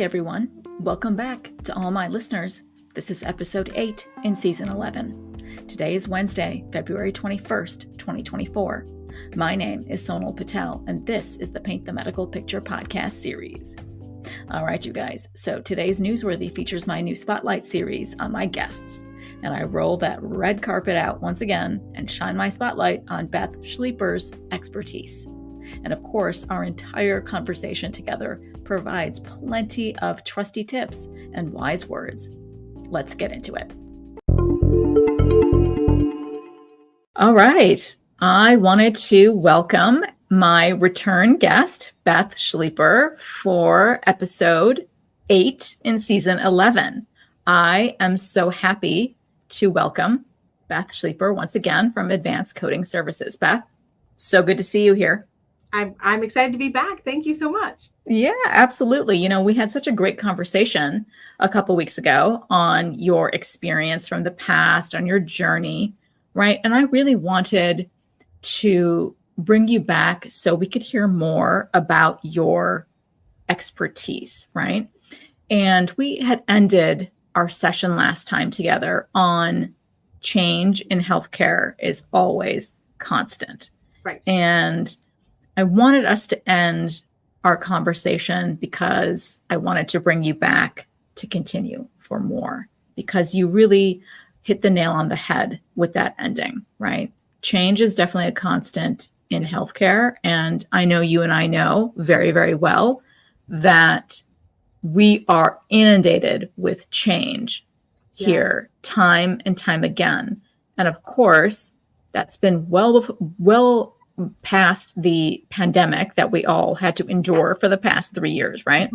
everyone. Welcome back to all my listeners. This is episode 8 in season 11. Today is Wednesday, February 21st, 2024. My name is Sonal Patel, and this is the Paint the Medical Picture podcast series. All right, you guys. So today's Newsworthy features my new spotlight series on my guests. And I roll that red carpet out once again and shine my spotlight on Beth Schleeper's expertise. And of course, our entire conversation together provides plenty of trusty tips and wise words. Let's get into it. All right. I wanted to welcome my return guest, Beth Schleeper, for episode 8 in season 11. I am so happy to welcome Beth Schleeper once again from Advanced Coding Services. Beth, so good to see you here. I'm excited to be back. Thank you so much. Yeah, absolutely. You know, we had such a great conversation a couple weeks ago on your experience from the past, on your journey, right? And I really wanted to bring you back so we could hear more about your expertise, right? And we had ended our session last time together on change in healthcare is always constant. Right. And I wanted us to end our conversation because I wanted to bring you back to continue for more, because you really hit the nail on the head with that ending, right? Change is definitely a constant in healthcare. And I know you and I know very, very well that we are inundated with change here, time and time again. And of course, that's been well past the pandemic that we all had to endure for the past 3 years, right?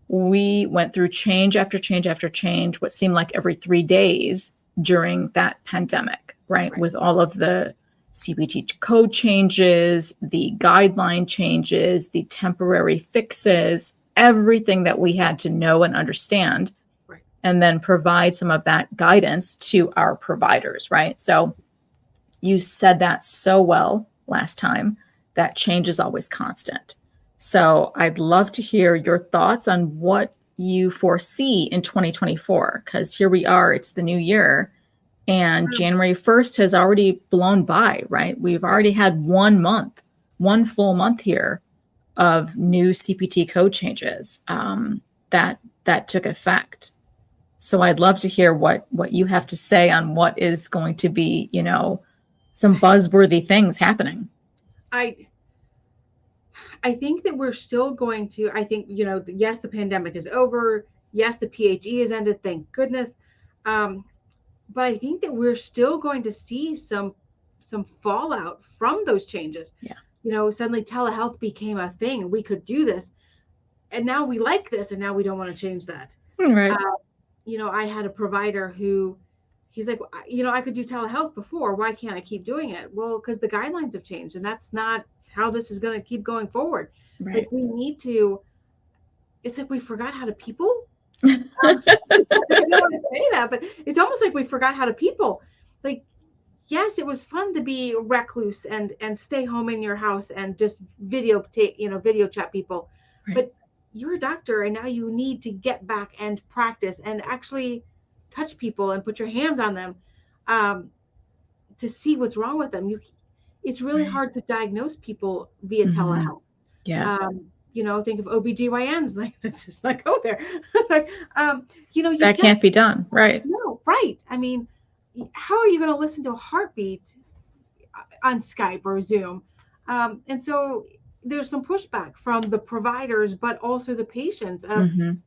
We went through change after change after change, what seemed like every 3 days during that pandemic, right? With all of the CPT code changes, the guideline changes, the temporary fixes, everything that we had to know and understand, and then provide some of that guidance to our providers, right? So you said that so well last time, that change is always constant. So I'd love to hear your thoughts on what you foresee in 2024, because here we are, it's the new year, and January 1st has already blown by, right? We've already had 1 month, one full month here of new CPT code changes that took effect. So I'd love to hear what you have to say on what is going to be, you know, some buzzworthy things happening. I think that we're still going to, I think, you know, yes, the pandemic is over. Yes, the PHE has ended, thank goodness. But I think that we're still going to see some fallout from those changes. Yeah. You know, suddenly telehealth became a thing. We could do this. And now we like this, and now we don't want to change that. Right. You know, I had a provider who, he's like, you know, I could do telehealth before. Why can't I keep doing it? Well, because the guidelines have changed, and that's not how this is going to keep going forward. Right. Like, we need to, it's like we forgot how to people. I don't want to say that, but it's almost like we forgot how to people. Like, yes, it was fun to be recluse and stay home in your house and just video chat people. Right. But you're a doctor, and now you need to get back and practice and actually touch people and put your hands on them to see what's wrong with them. It's really hard to diagnose people via telehealth. Yes. You know, think of OBGYNs, like, let's just not go there. You know, that can't be done. Right. No, right. I mean, how are you going to listen to a heartbeat on Skype or Zoom? And so there's some pushback from the providers, but also the patients.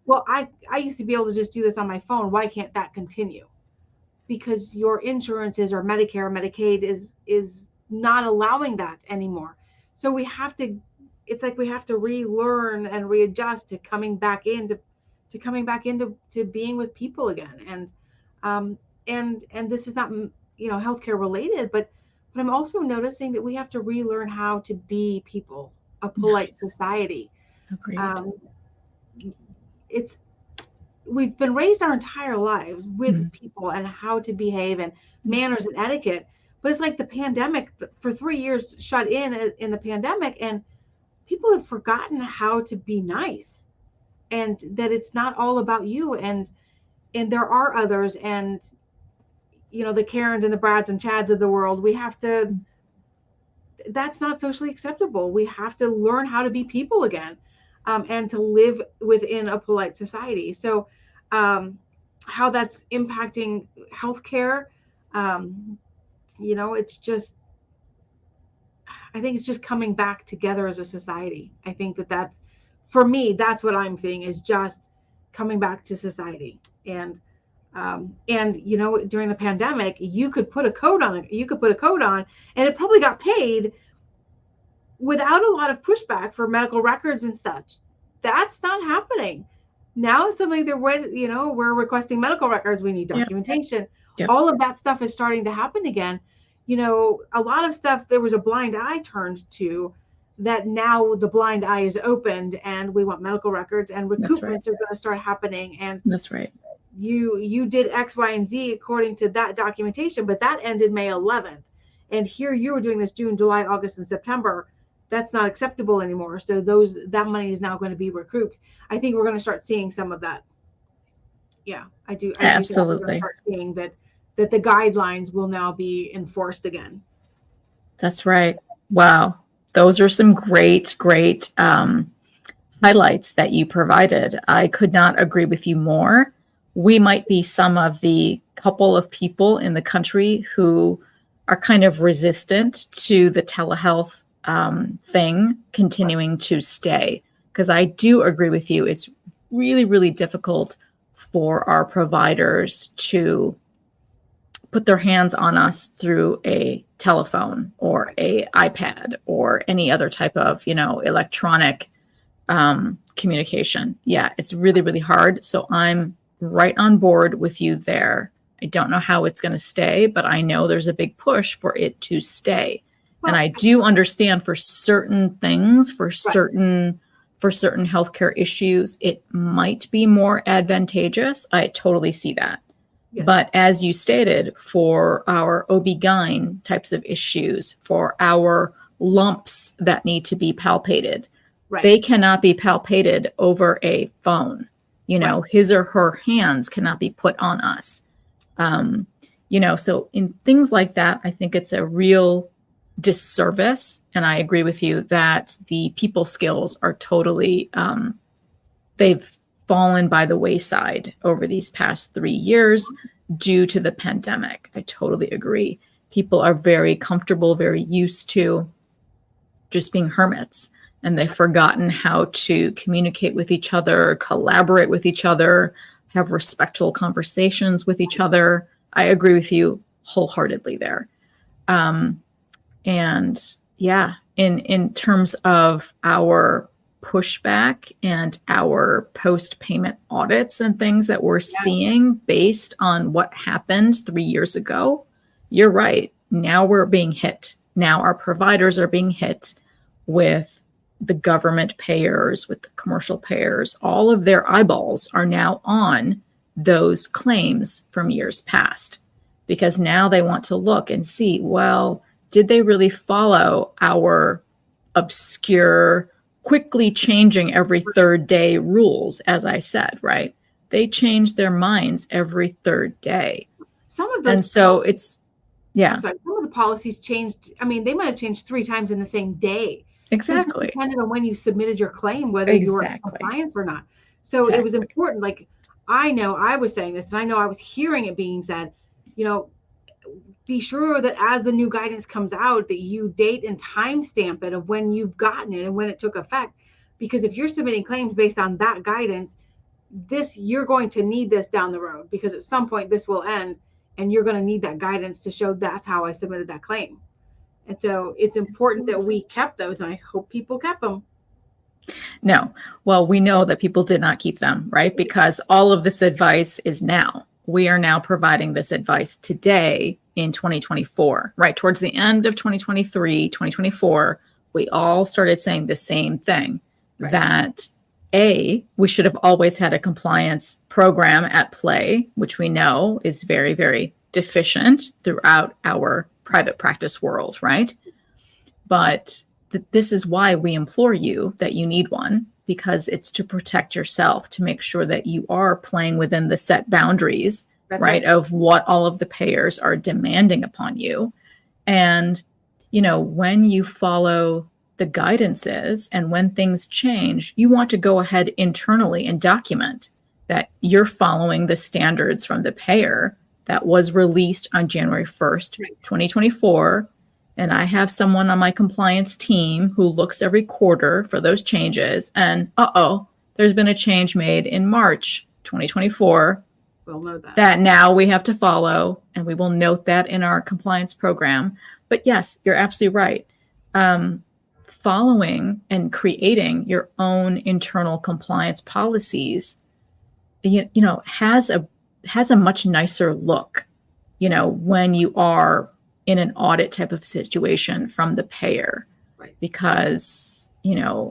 Well, I used to be able to just do this on my phone. Why can't that continue? Because your insurances or Medicare or Medicaid is not allowing that anymore. So we have to, it's like we have to relearn and readjust to coming back into being with people again. And this is not, you know, healthcare related, but I'm also noticing that we have to relearn how to be people, a polite society. Agreed. We've been raised our entire lives with people and how to behave and manners and etiquette, but it's like the pandemic for 3 years shut in the pandemic, and people have forgotten how to be nice. and that it's not all about you, and there are others, and the Karens and the Brads and Chads of the world. We have to, that's not socially acceptable. We have to learn how to be people again, and to live within a polite society. So how that's impacting healthcare, it's just, I think it's just coming back together as a society. I think that's, for me, that's what I'm seeing, is just coming back to society. And during the pandemic, you could put a code on it. You could put a code on, and it probably got paid without a lot of pushback for medical records and such. That's not happening. Now suddenly we're requesting medical records. We need documentation. Yep. All of that stuff is starting to happen again. A lot of stuff, there was a blind eye turned to, that now the blind eye is opened, and we want medical records, and recoupments are going to start happening. And that's right. You did X, Y, and Z according to that documentation, but that ended May 11th. And here you were doing this June, July, August, and September. That's not acceptable anymore. So that money is now going to be recouped. I think we're going to start seeing some of that. Yeah, I do. Absolutely. Start seeing that the guidelines will now be enforced again. That's right. Wow. Those are some great highlights that you provided. I could not agree with you more. We might be some of the couple of people in the country who are kind of resistant to the telehealth thing continuing to stay, because I do agree with you. It's really, really difficult for our providers to put their hands on us through a telephone or a iPad or any other type of, electronic communication. Yeah, it's really, really hard. So I'm right on board with you there. I don't know how it's going to stay, but I know there's a big push for it to stay. And I do understand for certain things, for certain healthcare issues, it might be more advantageous. I totally see that. Yes. But as you stated, for our OB-GYN types of issues, for our lumps that need to be palpated, they cannot be palpated over a phone. His or her hands cannot be put on us. So in things like that, I think it's a real disservice. And I agree with you that the people skills are totally, they've fallen by the wayside over these past 3 years due to the pandemic. I totally agree. People are very comfortable, very used to just being hermits, and they've forgotten how to communicate with each other, collaborate with each other, have respectful conversations with each other. I agree with you wholeheartedly there. And yeah, in terms of our pushback and our post-payment audits and things that we're seeing based on what happened 3 years ago, you're right. Now we're being hit. Now our providers are being hit with the government payers, with the commercial payers. All of their eyeballs are now on those claims from years past, because now they want to look and see, well, did they really follow our obscure, quickly changing every third day rules? As I said, right? They change their minds every third day. Some of those, and so it's, yeah. Some of the policies changed. I mean, they might have changed 3 times in the same day. Exactly. So depending on when you submitted your claim, whether you were in compliance or not. So it was important. Like, I know I was saying this, and I know I was hearing it being said, be sure that as the new guidance comes out, that you date and timestamp it of when you've gotten it and when it took effect. Because if you're submitting claims based on that guidance, you're going to need this down the road, because at some point this will end, and you're going to need that guidance to show that's how I submitted that claim. And so it's important that we kept those, and I hope people kept them. No. Well, we know that people did not keep them, right? Because all of this advice is now. We are now providing this advice today in 2024, right? Towards the end of 2023, 2024, we all started saying the same thing, that we should have always had a compliance program at play, which we know is very, very deficient throughout our private practice world, right? But this is why we implore you that you need one. because it's to protect yourself, to make sure that you are playing within the set boundaries, right, of what all of the payers are demanding upon you. And, when you follow the guidances and when things change, you want to go ahead internally and document that you're following the standards from the payer that was released on January 1st, 2024. And I have someone on my compliance team who looks every quarter for those changes. And there's been a change made in March 2024 We'll know that now we have to follow, and we will note that in our compliance program. But yes, you're absolutely right. Following and creating your own internal compliance policies, has a much nicer look, when you are in an audit type of situation from the payer, right. Because,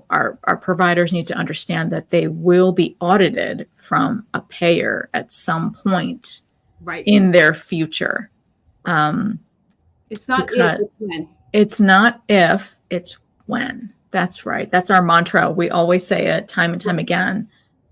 our providers need to understand that they will be audited from a payer at some point in their future. It's not if, it's when. It's not if, it's when. That's right. That's our mantra. We always say it time and time again,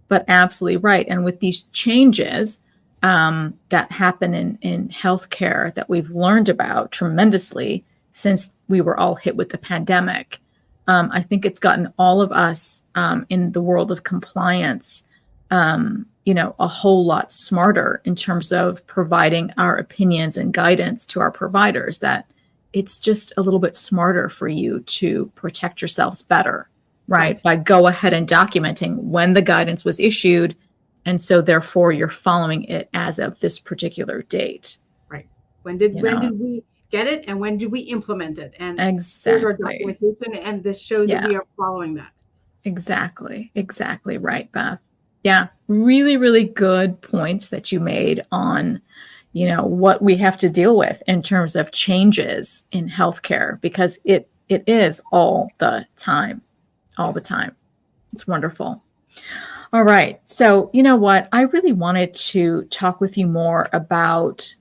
but absolutely right. And with these changes that happen in healthcare that we've learned about tremendously since we were all hit with the pandemic, I think it's gotten all of us in the world of compliance, a whole lot smarter in terms of providing our opinions and guidance to our providers, that it's just a little bit smarter for you to protect yourselves better, right? By go ahead and documenting when the guidance was issued. And so therefore you're following it as of this particular date. Right. When did we get it, and when did we implement it? And exactly. Here's our documentation, and this shows that we are following that. Exactly right, Beth. Yeah, really, really good points that you made on, what we have to deal with in terms of changes in healthcare, because it is all the time. It's wonderful. All right. So, you know what? I really wanted to talk with you more about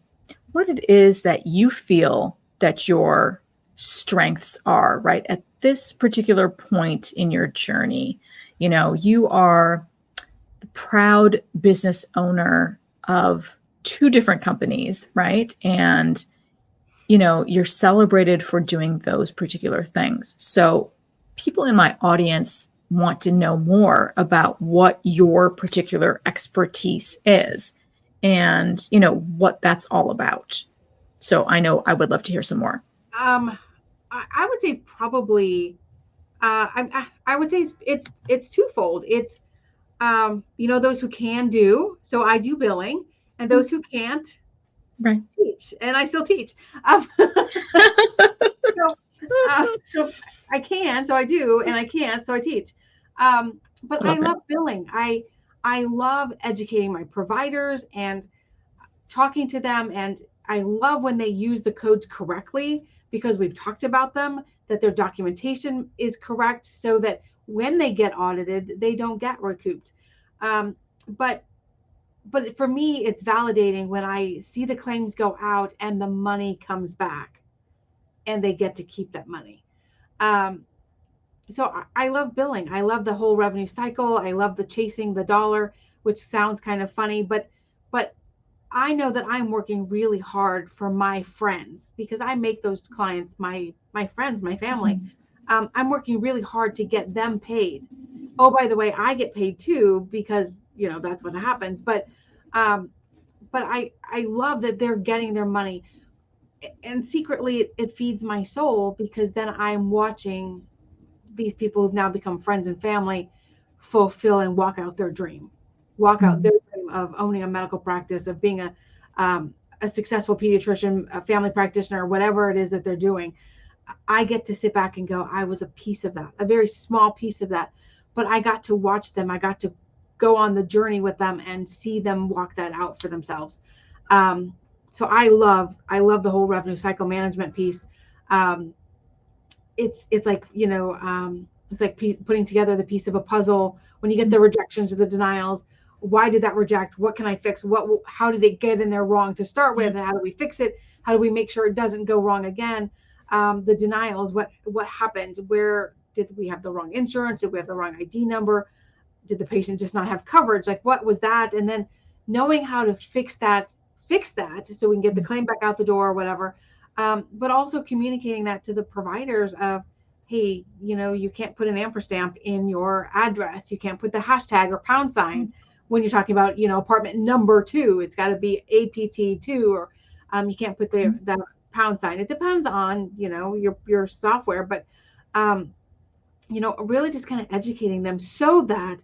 what it is that you feel that your strengths are, right? At this particular point in your journey, you are the proud business owner of 2 different companies, right? And, you're celebrated for doing those particular things. So people in my audience want to know more about what your particular expertise is and, what that's all about. So I know I would love to hear some more. I would say probably, I would say it's twofold. It's, those who can do, so I do billing, and those who can't teach, and I still teach. So I can, so I do, and I can't, so I teach. But I love billing. I love educating my providers and talking to them. And I love when they use the codes correctly, because we've talked about them, that their documentation is correct so that when they get audited, they don't get recouped. But for me, it's validating when I see the claims go out and the money comes back and they get to keep that money. So I love billing. I love the whole revenue cycle. I love the chasing the dollar, which sounds kind of funny, but I know that I'm working really hard for my friends, because I make those clients my friends, my family. I'm working really hard to get them paid. Oh, by the way, I get paid too, because that's what happens. But I love that they're getting their money, and secretly it feeds my soul, because then I'm watching these people who've now become friends and family fulfill and walk out their dream of owning a medical practice, of being a successful pediatrician, a family practitioner, whatever it is that they're doing. I get to sit back and go, I was a piece of that, a very small piece of that, but I got to watch them. I got to go on the journey with them and see them walk that out for themselves. So I love the whole revenue cycle management piece. It's like, it's like putting together the piece of a puzzle. When you get the rejections or the denials, why did that reject? What can I fix? How did it get in there wrong to start with? And how do we fix it? How do we make sure it doesn't go wrong again? The denials, what happened? Where did we have the wrong insurance? Did we have the wrong ID number? Did the patient just not have coverage? Like, what was that? And then knowing how to fix that so we can get the claim back out the door or whatever. But also communicating that to the providers of, hey, you can't put an ampersand in your address. You can't put the hashtag or pound sign when you're talking about, apartment number 2. It's got to be APT2, or you can't put that pound sign. It depends on, your software, but, really just kind of educating them so that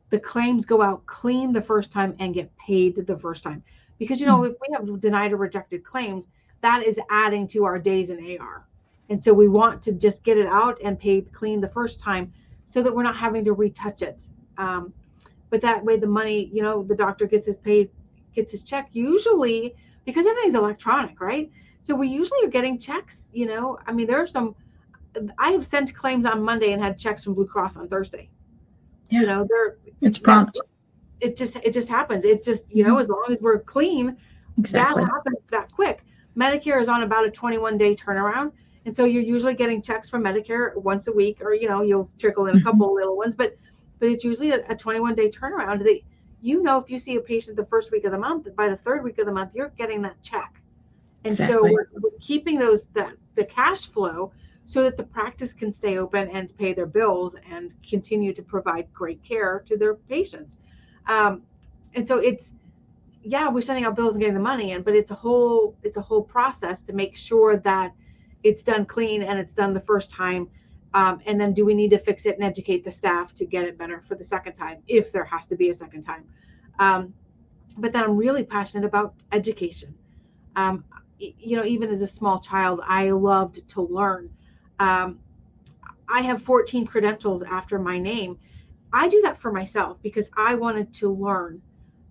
the claims go out clean the first time and get paid the first time. Because, if we have denied or rejected claims, that is adding to our days in AR. And so we want to just get it out and paid clean the first time so that we're not having to retouch it. But that way the money, the doctor gets his check usually, because everything's electronic, right? So we usually are getting checks, there are some, I have sent claims on Monday and had checks from Blue Cross on Thursday. Yeah. It's prompt. It just happens. It's just, as long as we're clean, Exactly. that happens that quick. Medicare is on about a 21-day turnaround. And so you're usually getting checks from Medicare once a week, or, you'll trickle in a couple of little ones, but it's usually a 21-day turnaround that, if you see a patient the first week of the month, by the third week of the month, you're getting that check. And Exactly. so we're keeping the cash flow so that the practice can stay open and pay their bills and continue to provide great care to their patients. And so we're sending out bills and getting the money in, but it's a whole process to make sure that it's done clean and it's done the first time. And then do we need to fix it and educate the staff to get it better for the second time, if there has to be a second time. But then I'm really passionate about education. Even as a small child, I loved to learn. I have 14 credentials after my name. I do that for myself because I wanted to learn.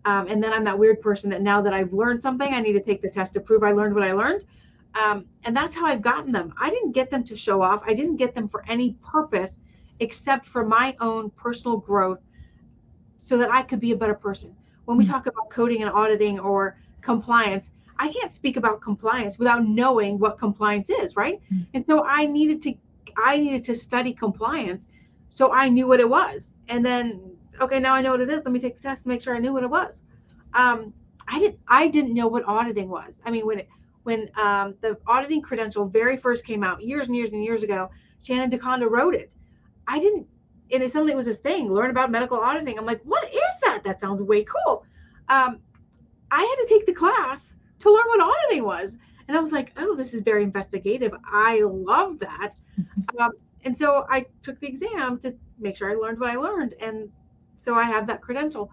And then I'm that weird person that now that I've learned something, I need to take the test to prove I learned what I learned. And that's how I've gotten them. I didn't get them to show off. I didn't get them for any purpose except for my own personal growth so that I could be a better person. When we talk about coding and auditing or compliance, I can't speak about compliance without knowing what compliance is, right? And so I needed to study compliance so I knew what it was. And then, okay, now I know what it is. Let me take the test to make sure I knew what it was. I didn't know what auditing was. I mean, when the auditing credential very first came out years and years and years ago, Shannon DeConda wrote it. I didn't, and it suddenly was this thing, learn about medical auditing. I'm like, what is that? That sounds way cool. I had to take the class to learn what auditing was. And I was like, oh, this is very investigative. I love that. And so I took the exam to make sure I learned what I learned. And so I have that credential.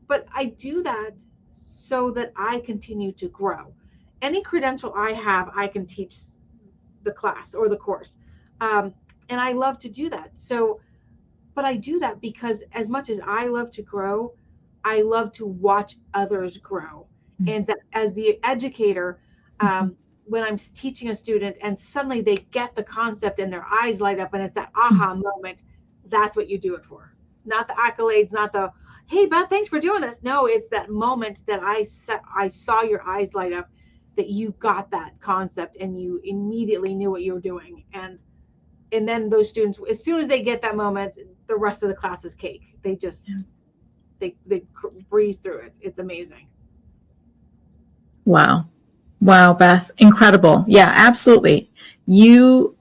But I do that so that I continue to grow. Any credential I have, I can teach the class or the course. And I love to do that. But I do that because as much as I love to grow, I love to watch others grow. And that as the educator, when I'm teaching a student and suddenly they get the concept and their eyes light up and it's that aha moment, that's what you do it for. Not the accolades, not the, hey, Beth, thanks for doing this. No, it's that moment that I saw your eyes light up, that you got that concept and you immediately knew what you were doing. And then those students, as soon as they get that moment, the rest of the class is cake. They just, they breeze through it. It's amazing. Wow, Beth, incredible. Yeah, absolutely. You,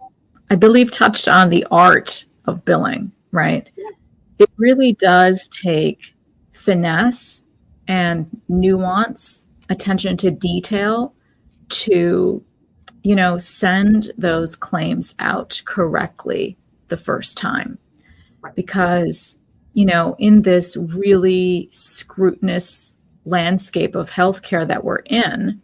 I believe, touched on the art of billing, right? Yes. It really does take finesse and nuance, attention to detail to, send those claims out correctly the first time. Right. Because, in this really scrutinous landscape of healthcare that we're in,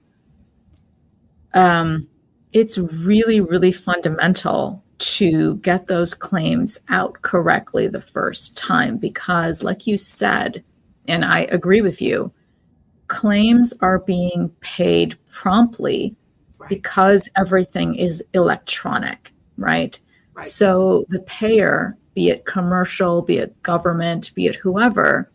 it's really, really fundamental to get those claims out correctly the first time, because like you said, and I agree with you, claims are being paid promptly because everything is electronic, right? So the payer, be it commercial, be it government, be it whoever,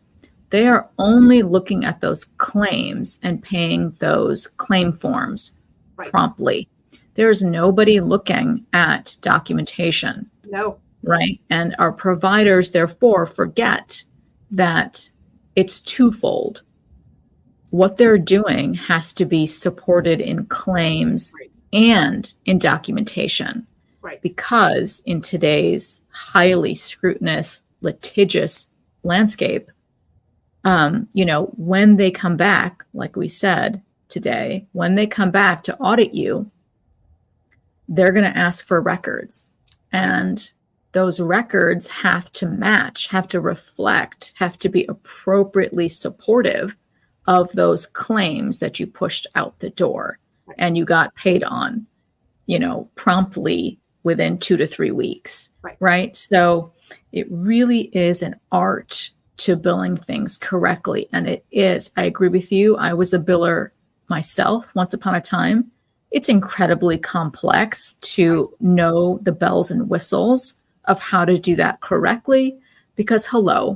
they are only looking at those claims and paying those claim forms promptly. There's nobody looking at documentation. No. right? And our providers, therefore, forget that it's twofold. What they're doing has to be supported in claims Right. and in documentation. Right. Because in today's highly scrutinous, litigious landscape, when they come back, like we said today, when they come back to audit you, they're going to ask for records. And those records have to match, have to reflect, have to be appropriately supportive of those claims that you pushed out the door and you got paid on, promptly within 2 to 3 weeks, right? So it really is an art to billing things correctly. And it is, I agree with you. I was a biller myself once upon a time. It's incredibly complex to know the bells and whistles of how to do that correctly, because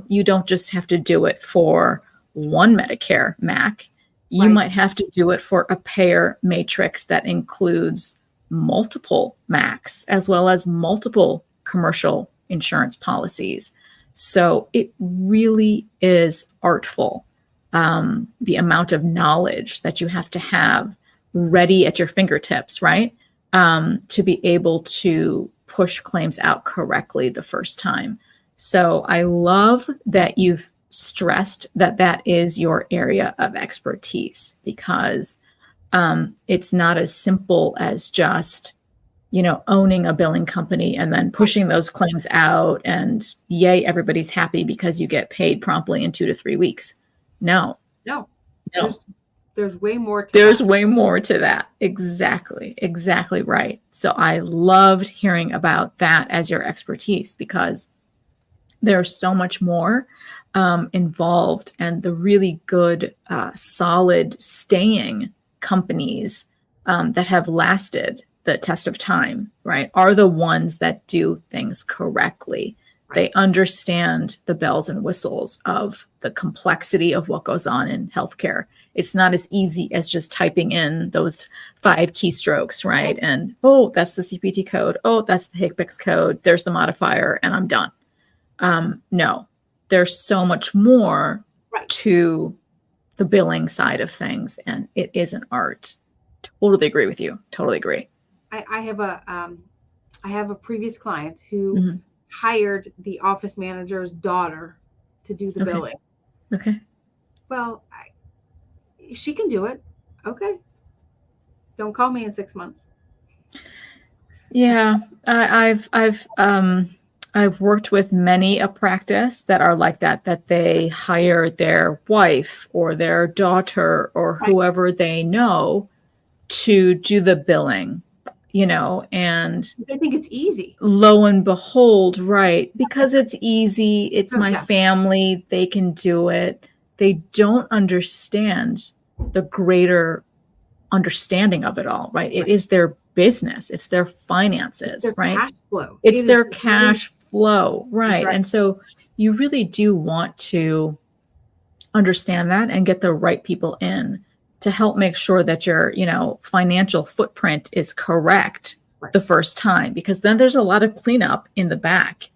you don't just have to do it for one Medicare MAC. You might have to do it for a payer matrix that includes multiple MACs as well as multiple commercial insurance policies. So it really is artful, the amount of knowledge that you have to have ready at your fingertips, right? To be able to push claims out correctly the first time. So I love that you've stressed that is your area of expertise, because it's not as simple as just, owning a billing company and then pushing those claims out and yay, everybody's happy because you get paid promptly in 2 to 3 weeks. No. There's way more to There's that. way more to that. Exactly right. So I loved hearing about that as your expertise, because there's so much more involved, and the really good, solid, staying companies that have lasted the test of time, right, are the ones that do things correctly. They understand the bells and whistles of the complexity of what goes on in healthcare. It's not as easy as just typing in those 5 keystrokes, right? And, that's the CPT code. That's the HCPCS code. There's the modifier, and I'm done. No, there's so much more to the billing side of things, and it is an art. Totally agree with you. Totally agree. I have a previous client who hired the office manager's daughter to do the billing. Okay. Well, she can do it. Okay. Don't call me in 6 months. Yeah, I've worked with many a practice that are like that they hire their wife or their daughter or whoever they know to do the billing, and they think it's easy. Lo and behold, because it's easy, it's my family, they can do it. They don't understand the greater understanding of it all, right? It is their business, it's their finances, it's their right? Cash flow. It's their cash flow, right? Right. And so you really do want to understand that and get the right people in to help make sure that your, financial footprint is correct the first time, because then there's a lot of cleanup in the back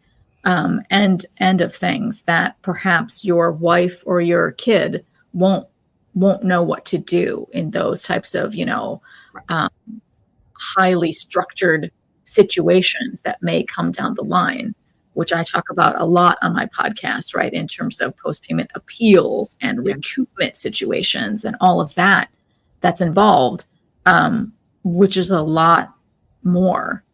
end of things that perhaps your wife or your kid won't know what to do in those types of, highly structured situations that may come down the line, which I talk about a lot on my podcast, right, in terms of post-payment appeals and recoupment situations and all of that that's involved, which is a lot more.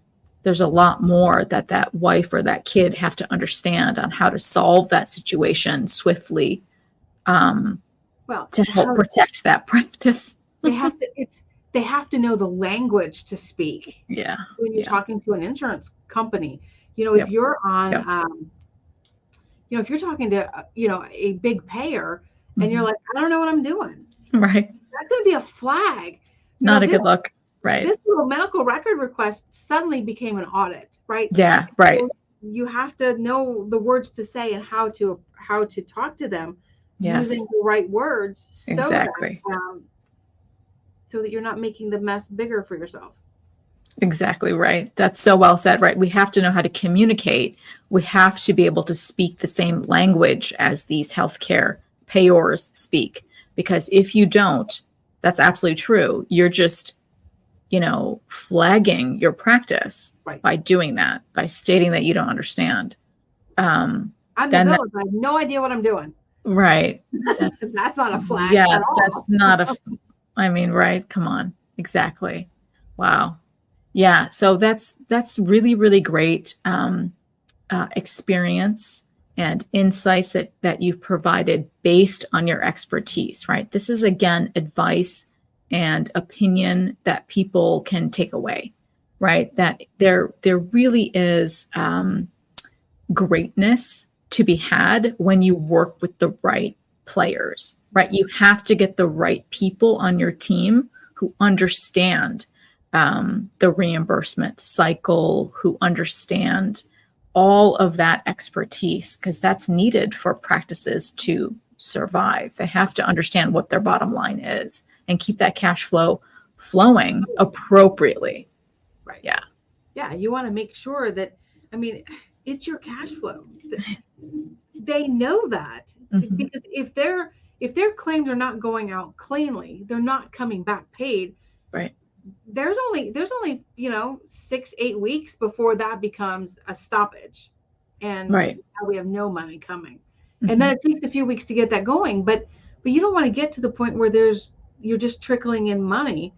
There's a lot more that wife or that kid have to understand on how to solve that situation swiftly, to help protect that practice. They have to know the language to speak. Yeah. When you're talking to an insurance company, if you're on, if you're talking to, a big payer and you're like, I don't know what I'm doing. Right. That's going to be a flag. Not a good look. Right. This little medical record request suddenly became an audit, right? Yeah. Right. So you have to know the words to say and how to talk to them using the right words. Exactly. So that you're not making the mess bigger for yourself. Exactly right. That's so well said, right? We have to know how to communicate. We have to be able to speak the same language as these healthcare payors speak. Because if you don't, that's absolutely true. You're just, flagging your practice Right. by doing that, by stating that you don't understand. I'm the Then that, village. I have no idea what I'm doing. right. That's not a flag Yeah, at all. that's not right. Come on. Exactly. Wow. Yeah, so that's really really great experience and insights that you've provided based on your expertise. Right, this is again advice and opinion that people can take away. Right, that there really is greatness to be had when you work with the right players. Right, you have to get the right people on your team who understand the reimbursement cycle, who understand all of that expertise, because that's needed for practices to survive. They have to understand what their bottom line is and keep that cash flow flowing appropriately. Right. Yeah. Yeah. You want to make sure that, it's your cash flow. They know that because if their claims are not going out cleanly, they're not coming back paid. Right. There's only 6-8 weeks before that becomes a stoppage, and right. now we have no money coming, and then it takes a few weeks to get that going. But you don't want to get to the point where you're just trickling in money,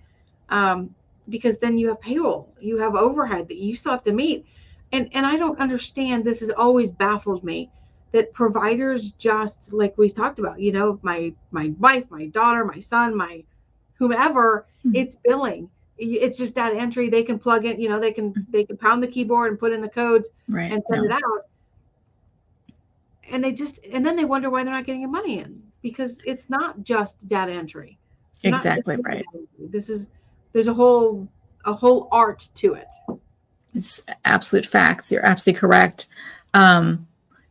because then you have payroll, you have overhead that you still have to meet, and I don't understand. This has always baffled me that providers, just like we talked about, my wife, my daughter, my son, my whomever, it's billing. It's just data entry. They can plug in, they can pound the keyboard and put in the codes and send it out. And then they wonder why they're not getting your money in, because it's not just data entry. Exactly right. There's a whole art to it. It's absolute facts. You're absolutely correct. And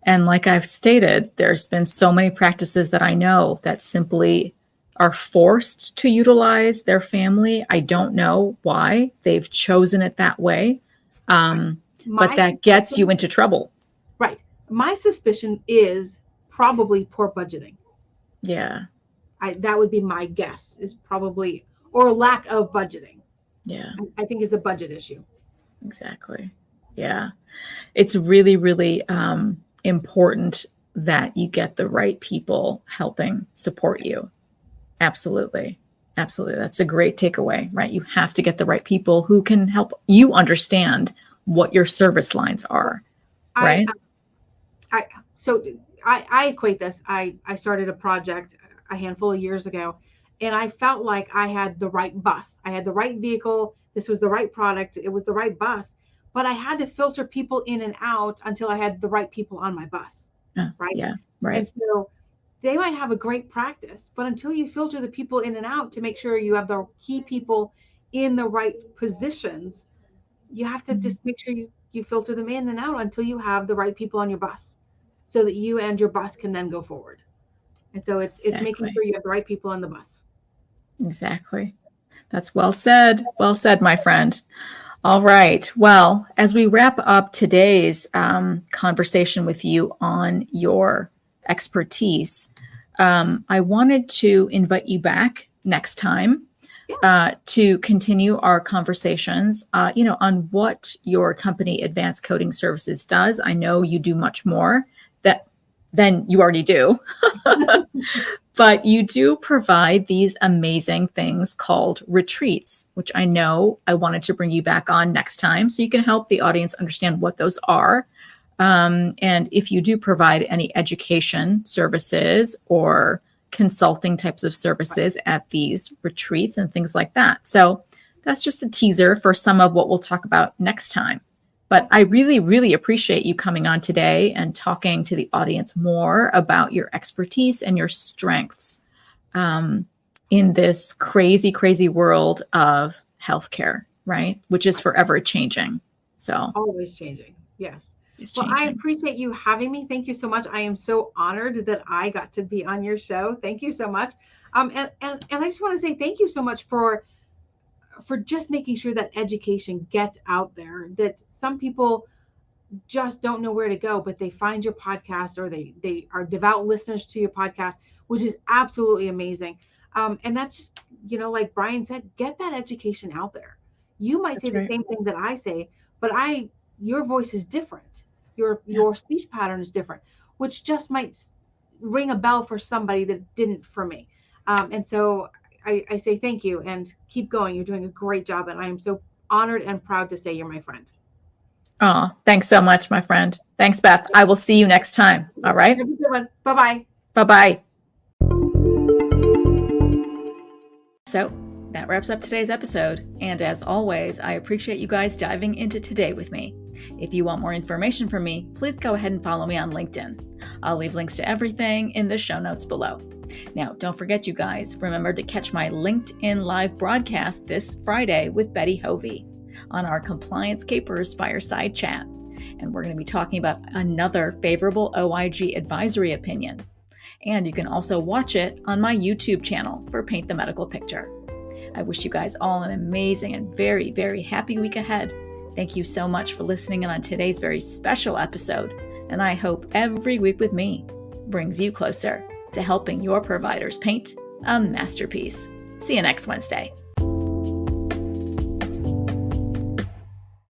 like I've stated, there's been so many practices that I know that simply are forced to utilize their family. I don't know why they've chosen it that way, but that gets you into trouble. Right. My suspicion is probably poor budgeting. Yeah. That would be my guess, is probably, or lack of budgeting. Yeah. I think it's a budget issue. Exactly. Yeah. It's really, really important that you get the right people helping support you. Absolutely. Absolutely. That's a great takeaway, right? You have to get the right people who can help you understand what your service lines are, right? I equate this. I started a project a handful of years ago, and I felt like I had the right bus. I had the right vehicle. This was the right product. It was the right bus, but I had to filter people in and out until I had the right people on my bus. Right. Yeah. Right. And so they might have a great practice, but until you filter the people in and out to make sure you have the key people in the right positions, you have to just make sure you filter them in and out until you have the right people on your bus, so that you and your bus can then go forward. And so it's making sure you have the right people on the bus. Exactly. That's well said. Well said, my friend. All right. Well, as we wrap up today's conversation with you on your expertise, I wanted to invite you back next time to continue our conversations, on what your company Advanced Coding Services does. I know you do much more than you already do, but you do provide these amazing things called retreats, which I know I wanted to bring you back on next time so you can help the audience understand what those are. And if you do provide any education services or consulting types of services at these retreats and things like that. So that's just a teaser for some of what we'll talk about next time. But I really, really appreciate you coming on today and talking to the audience more about your expertise and your strengths in this crazy, crazy world of healthcare, right? Which is forever changing. So always changing. Yes. Well, I appreciate you having me. Thank you so much. I am so honored that I got to be on your show. Thank you so much. And I just want to say thank you so much for for just making sure that education gets out there, that some people just don't know where to go, but they find your podcast, or they are devout listeners to your podcast, which is absolutely amazing. And that's just, like Brian said, get that education out there. You might say That's the right. same thing that I say, but your voice is different. Your speech pattern is different, which just might ring a bell for somebody that didn't for me. And so I say thank you and keep going. You're doing a great job, and I am so honored and proud to say you're my friend. Oh, thanks so much, my friend. Thanks, Beth. I will see you next time. All right. Have a good one. Bye-bye. Bye-bye. So that wraps up today's episode. And as always, I appreciate you guys diving into today with me. If you want more information from me, please go ahead and follow me on LinkedIn. I'll leave links to everything in the show notes below. Now, don't forget, you guys, remember to catch my LinkedIn live broadcast this Friday with Betty Hovey on our Compliance Capers Fireside Chat. And we're going to be talking about another favorable OIG advisory opinion. And you can also watch it on my YouTube channel for Paint the Medical Picture. I wish you guys all an amazing and very, very happy week ahead. Thank you so much for listening in on today's very special episode. And I hope every week with me brings you closer to helping your providers paint a masterpiece. See you next Wednesday.